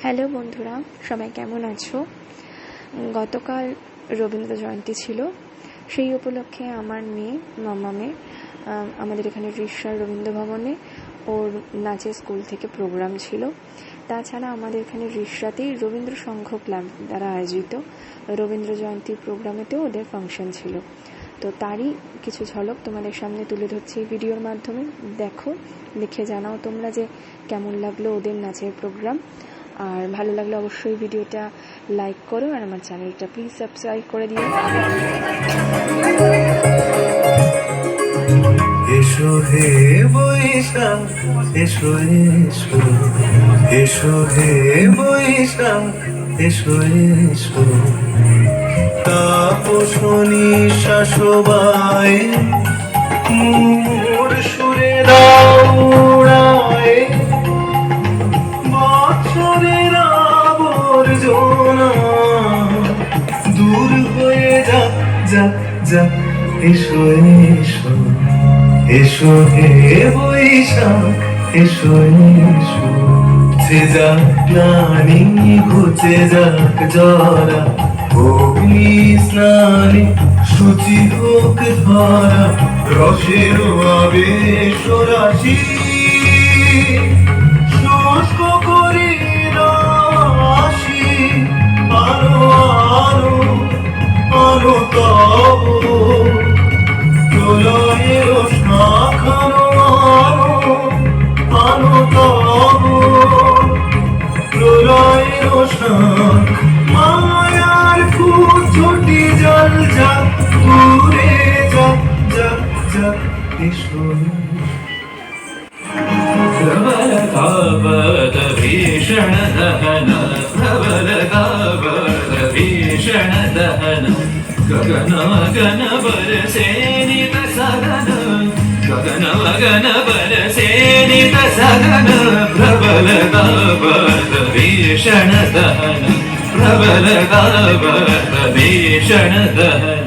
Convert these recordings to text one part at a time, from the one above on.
Hello বন্ধুরা, সবাই কেমন আছো? গতকাল রবীন্দ্র জয়ন্তী ছিল। সেই উপলক্ষে আমার মেয়ে মামামে আমাদের এখানে রিষড়ার রবীন্দ্র ভবনে ওর নাচের স্কুল থেকে প্রোগ্রাম ছিল। তাছাড়া আমাদের এখানে রিষড়াতেই রবীন্দ্র সংঘ ক্লাব দ্বারা আয়োজিত রবীন্দ্র জয়ন্তীর প্রোগ্রামেতেও ওদের ফাংশন ছিল। তো তারই কিছু ঝলক তোমাদের সামনে তুলে ধরছি এই ভিডিওর মাধ্যমে। দেখো, লিখে জানাও তোমরা যে কেমন লাগলো ওদের নাচের প্রোগ্রাম। আর ভালো লাগলে অবশ্যই ভিডিওটা লাইক করো আর আমার চ্যানেলটা প্লিজ সাবস্ক্রাইব করে দিও। এসো হে বৈশাখ, এসো এসো, এসো হে বৈশাখ, এসো এসো। তাপসনী শাসবায় মোর সুরে দাউড়ায়, বছরের আবর্জনা দূর হয়ে যা যা যা। এসো এসো, এসো হে বৈশাখ, এসো এসো। ঘুচে যাক গ্লানি, ঘুচে যাক জরা, অগ্নি স্নানে শুচি হোক ধরা। রসের আবেশ রাশি শুষ্ক করে রাশি, আরো আরো আরো তব প্রলয়ের শাখানো আরো আরো তব প্রলয়ের শাখ। মায়ার ফুটি জল যা দূরে যা যা যা। এসো প্রবল তাপদ ভীষণ দহন, প্রবল তাপদ ভীষণ দহন। গগন গগন বরসে নিত সগন, গগন গগন বরসে নিত সগন। প্রবল তাপদ ভীষণ দহন, প্রবল তাপদ ভীষণ দহন।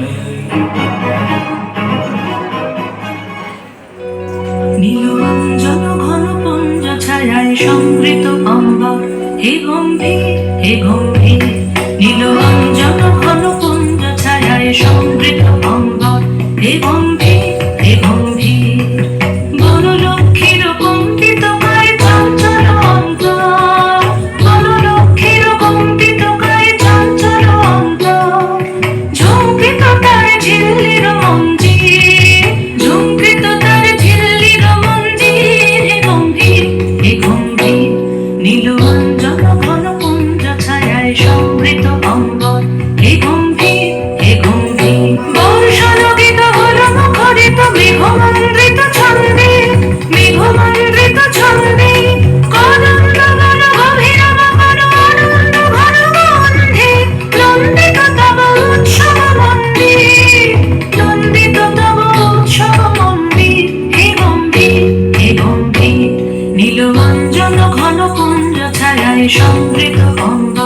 নীলরঞ্জন ঘন পুঞ্জ ছায়ায় সংবৃত অম্বর, হে গম্ভীর হে গম্ভীর। নীলরঞ্জন ঘন পুঞ্জ ছায়ায় সংবৃত অম্বর, হে গম্ভীর হে গম্ভীর। বনলক্ষ্মীর কম্পিত কায় চঞ্চল অন্তর, বনলক্ষ্মীর কম্পিত কায় চঞ্চল অন্তর। ঝঙ্কৃত তার ঝিল্লির মঞ্জির, ঝঙ্কৃত তার ঝিল্লির মঞ্জির। হে গম্ভীর হে গম্ভীর। নীলরঞ্জন ঘন পুঞ্জ ছায়ায় সংবৃত অম্বর, হে গম্ভীর হে গম্ভীর। বর্ষণগীত হল মুখরিত মেঘমন্দ্রিত ছন্দে, মেঘমন্দ্রিত ছন্দে। কদম্ব বন গভীর মকর আনন্দ ঘন গন্ধে, নন্দিত তব উৎসব মন্দির, নন্দিত তব উৎসব মন্দির। হে গম্ভীর হে গম্ভীর। নীলরঞ্জন ঘন পুঞ্জ ছায়ায় সংবৃত অম্বর,